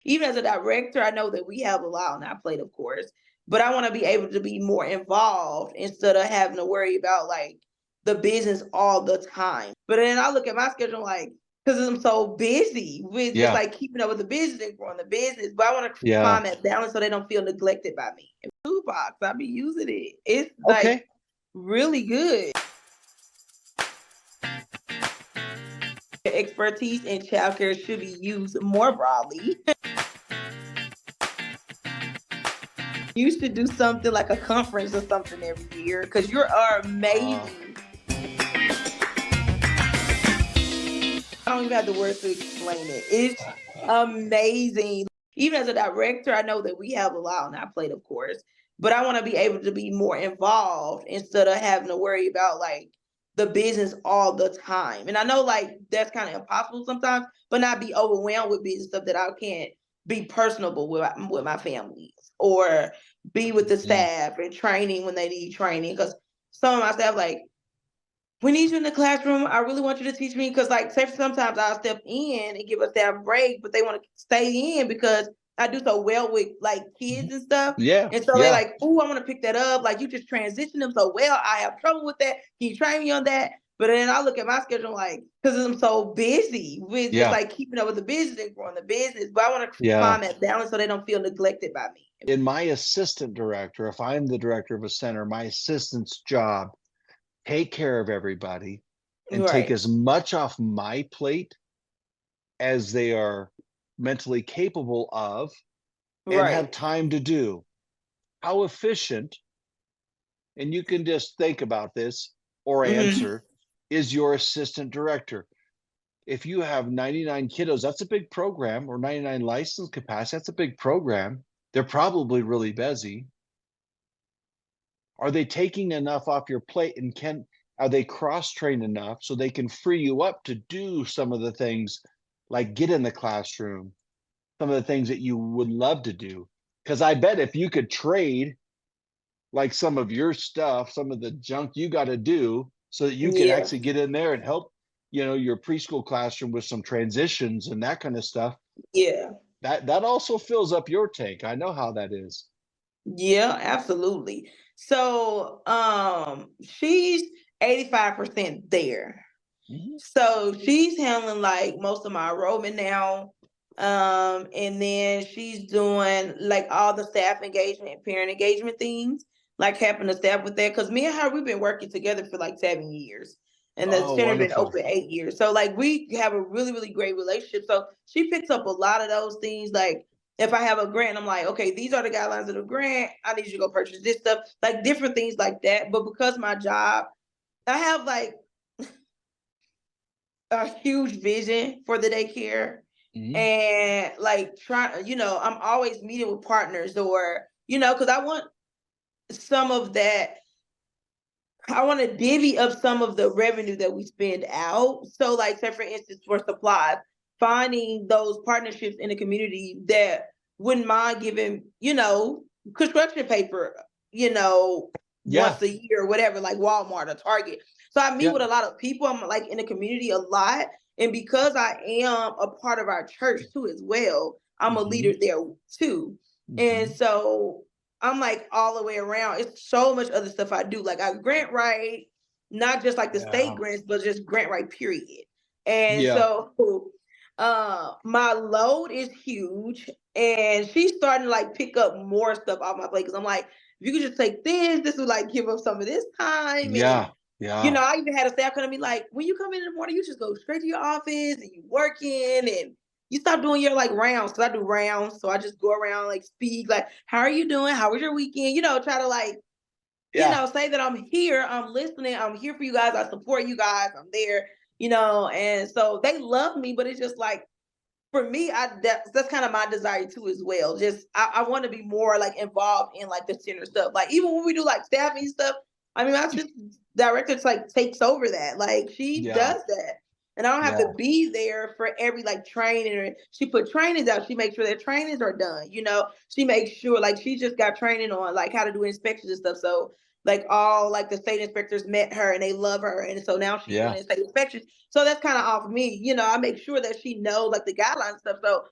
even as a director, I know that we have a lot on our plate, of course, but I want to be able to be more involved instead of having to worry about like the business all the time. But then I look at my schedule like, because I'm so busy with just Yeah. like keeping up with the business and growing the business, but I want to Yeah. find that balance so they don't feel neglected by me. Toolbox, I be using it. It's like Okay. really good. Expertise in childcare should be used more broadly. You should do something like a conference or something every year because you are Uh, amazing. I don't even have the words to explain it. It's amazing. Even as a director, I know that we have a lot on our plate, of course, but I want to be able to be more involved instead of having to worry about like the business all the time. And I know like that's kind of impossible sometimes, but not be overwhelmed with business stuff that I can't be personable with my family or be with the mm, staff and training when they need training. Because some of my staff like, we need you in the classroom. I really want you to teach me because, like, say sometimes I'll step in and give a staff break, but they want to stay in because I do so well with like mhm. kids and stuff. Yeah. And so they Yeah. like, oh, I want to pick that up. Like, you just transition them so well. I have trouble with that. Can you train me on that? But then I look at my schedule like, because I'm so busy with just Yeah. like keeping up with the business and growing the business, but I want to Yeah. find that balance so they don't feel neglected by me. In my assistant director, if I'm the director of a center, my assistant's job, take care of everybody and take Right. as much off my plate as they are mentally capable of and have Right. time to do. How efficient, and you can just think about this or Hmm. answer, is your assistant director? If you have 99 kiddos, that's a big program, or 99 license capacity, that's a big program. They're probably really busy. Are they taking enough off your plate, and are they cross-trained enough so they can free you up to do some of the things like get in the classroom, some of the things that you would love to do? Because I bet if you could trade like some of your stuff, some of the junk you got to do so that you can Yeah. actually get in there and help, your preschool classroom with some transitions and that kind of stuff, Yeah. that also fills up your tank. I know how that is. Yeah, absolutely. So, she's 85% there. Mhm. So she's handling like most of my enrollment now. And then she's doing like all the staff engagement and parent engagement things, like helping the staff with that. Cause me and her, we've been working together for like 7 years. And the Oh, center been wonderful. open 8 years. So like we have a really, really great relationship. So she picks up a lot of those things. Like if I have a grant, I'm like, okay, these are the guidelines of the grant. I need you to go purchase this stuff, like different things like that. But because my job, I have like a huge vision for the daycare Mhm. and like trying, I'm always meeting with partners or, because I want some of that. I want to divvy up some of the revenue that we spend out. So, like, say for instance, for supplies, finding those partnerships in the community that wouldn't mind giving, construction paper, you know, Yeah. once a year or whatever, like Walmart or Target. So I meet Yeah. with a lot of people. I'm like in the community a lot. And because I am a part of our church too, as well, I'm a leader Mhm. there too. And Mhm. so I'm like all the way around. It's so much other stuff I do. Like I grant write, not just like the state Yeah. grants, but just grant write, period. And Yeah. so my load is huge. And she's starting to like pick up more stuff off my plate. Cause I'm like, if you could just take this would like give up some of this time. And Yeah. Yeah. I even had a staff come to me like, when you come in the morning, you just go straight to your office and you working and you stop doing your like rounds. Cause I do rounds. So I just go around like speak, like, how are you doing? How was your weekend? Try to like, Yeah. say that I'm here, I'm listening, I'm here for you guys, I support you guys, I'm there, and so they love me, but it's just like for me, that's kind of my desire too as well. Just I want to be more like involved in like the center stuff. Like even when we do like staffing stuff, I mean my assistant director like takes over that. Like she Yeah. does that. And I don't have to Yeah. be there for every like training or she put trainings out. She makes sure that trainings are done. She makes sure like she just got training on like how to do inspections and stuff. So like all like the state inspectors met her and they love her. And so now she's doing Yeah. the state inspections. So that's kind of off me. I make sure that she knows like the guidelines and stuff. So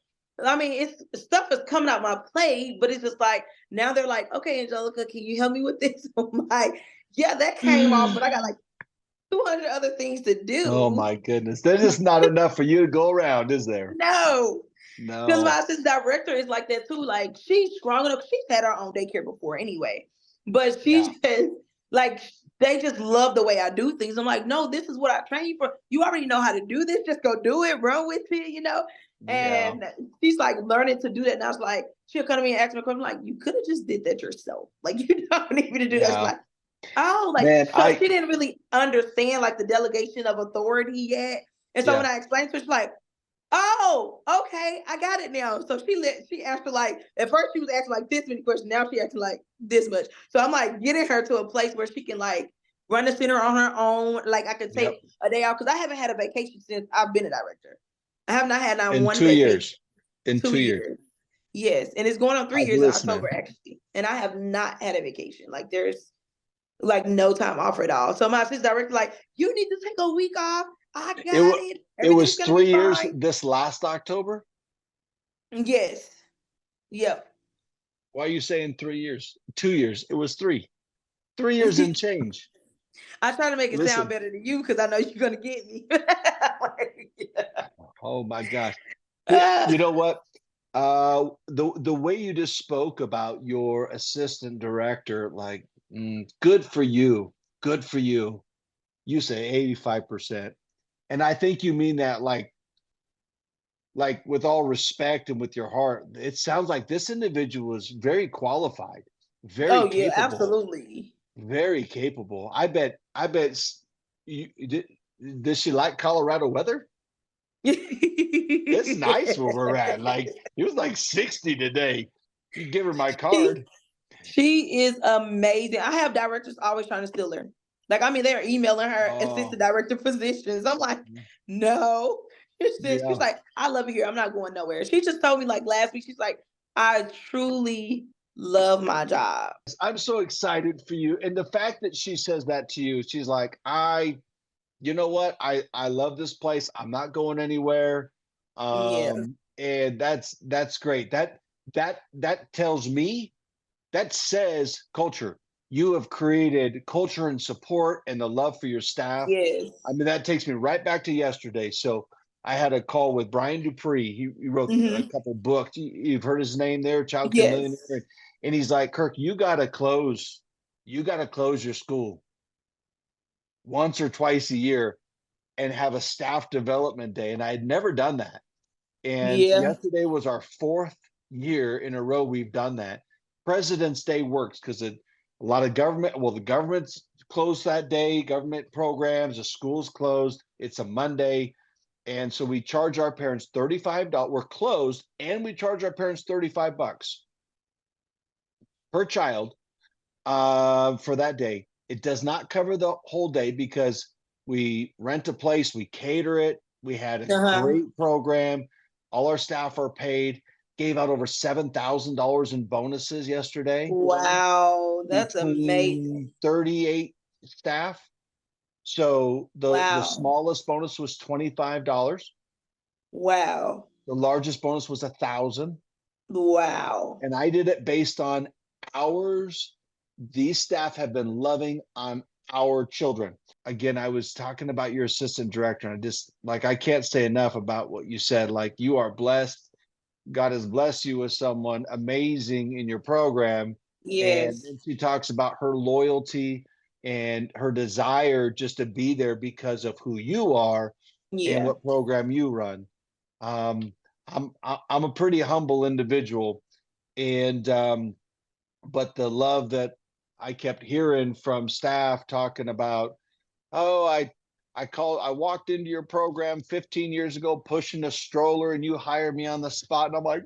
I mean, it's stuff is coming out my plate, but it's just like now they're like, okay, Angelica, can you help me with this? I'm like, yeah, that came off, but I got like 200 other things to Oh do. my goodness. There's just not enough for you to go around, is there? No, because my No. assistant director is like that too. Like she's strong enough. She's had her own daycare before anyway, but Yeah. she just like they just love the way I do things. I'm like, no, this is what I trained you for. You already know how to do this. Just go do it. Run with it. Yeah. And she's like learning to do that. And I was like, she'll come to me and ask me a question like, you could have just did that yourself. Like you don't need me to do that. She's Yeah. like, oh, like Man, so she didn't really understand like the delegation of authority yet. And so when yeah. I explained to her, she's like, oh, okay, I got it now. So she answered like at first she was asking like this many questions. Now she asking like this much. So I'm like getting her to a place where she can like run the center on her own. Like I could Yep. take a day out because I haven't had a vacation since I've been a director. I have not had on In one two vacation years. In 2 years. 2 years. Yes, and it's going on three I'm years in listening. October actually, and I have not had a vacation. Like there's like no time off at all. So my assistant director like, you need to take a week off. I It got was it. it Everything's was gonna be 3 years fine. this last October. Yes. Yep. Why are you saying 3 years? 2 years. It was three. 3 years and change. I try to make it sound Listen. better than you because I know you're gonna get me. Like, yeah. Oh my gosh. You Ah, know what? The way you just spoke about your assistant director, like, good for you. Good for you. You say 85%. And I think you mean that like with all respect and with your heart. It sounds like this individual is very qualified, very oh yeah, capable, absolutely. very capable. I bet you does she like Colorado weather? It's nice where we're at. Like it was like 60 today. You give her my she card. she is amazing. I have directors always trying to steal her. Like I mean, they're emailing her Oh, assistant director positions. I'm like, no. She's yeah. like, I love it here. I'm not going nowhere. She just told me like last week. She's like, I truly love my job. I'm so excited for you. And the fact that she says that to you, she's like, you know what? I love this place. I'm not going anywhere. Yeah. And that's great. That tells me, that says culture. You have created culture and support and the love for your staff. Yes. I mean, that takes me right back to yesterday. So I had a call with Brian Dupree. He wrote a Hmm. couple books. You've heard his name there, Childcare Yes. Millionaire. And he's like, Kirk, you got to close your school once or twice a year and have a staff development day. And I had never done that. And Yeah. yesterday was our fourth year in a row we've done that. President's Day works because a lot of government, well, the government's closed that day, government programs, the school's closed. It's a Monday. And so we charge our parents $35. We're closed and we charge our parents $35 per child for that day. It does not cover the whole day because we rent a place, we cater it, we had a Uh-huh. great program, all our staff are paid, gave out over $7,000 in bonuses yesterday Wow. That's amazing. between 38 staff. So the Wow. smallest bonus was $25. Wow. The largest bonus was 1,000. Wow. And I did it based on hours these staff have been loving on our children. Again, I was talking about your assistant director, and I just like I can't say enough about what you said. Like you are blessed. God has blessed you with someone amazing in your program. And Yes. then she talks about her loyalty and her desire just to be there because of who you are and Yeah. what program you run. Um, I'm a pretty humble individual, and but the love that I kept hearing from staff talking about, oh, I walked into your program 15 years ago pushing a stroller and you hired me on the spot. And I'm like,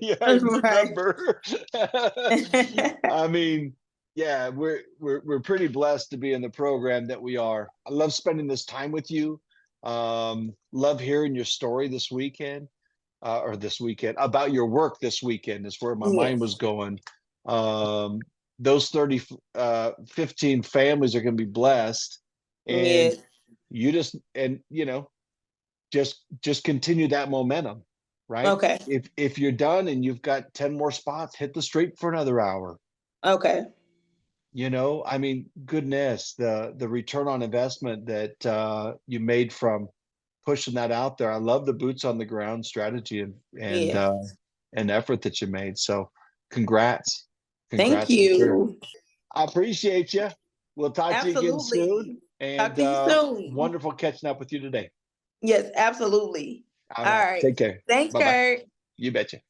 yeah, I Right. remember. I mean, yeah, we're pretty blessed to be in the program that we are. I love spending this time with you. Love hearing your story this weekend or this weekend about your work this weekend is where my mind Yes. was going. Um, those 15 families are going to be blessed. And Yes. you just, and you know, just continue that momentum, right? Okay. If you're done and you've got 10 more spots, hit the street for another hour. Okay. You know, I mean, goodness, the return on investment that you made from pushing that out there. I love the boots on the ground strategy Yeah. and effort that you made. So congrats. Thank Congrats for sure. you. I appreciate you. We'll talk to you again soon. Absolutely. Talk And to you soon. wonderful catching up with you today. Yes, absolutely. All All right. right. Take care. Thanks, Bye bye. Kurt. You betcha.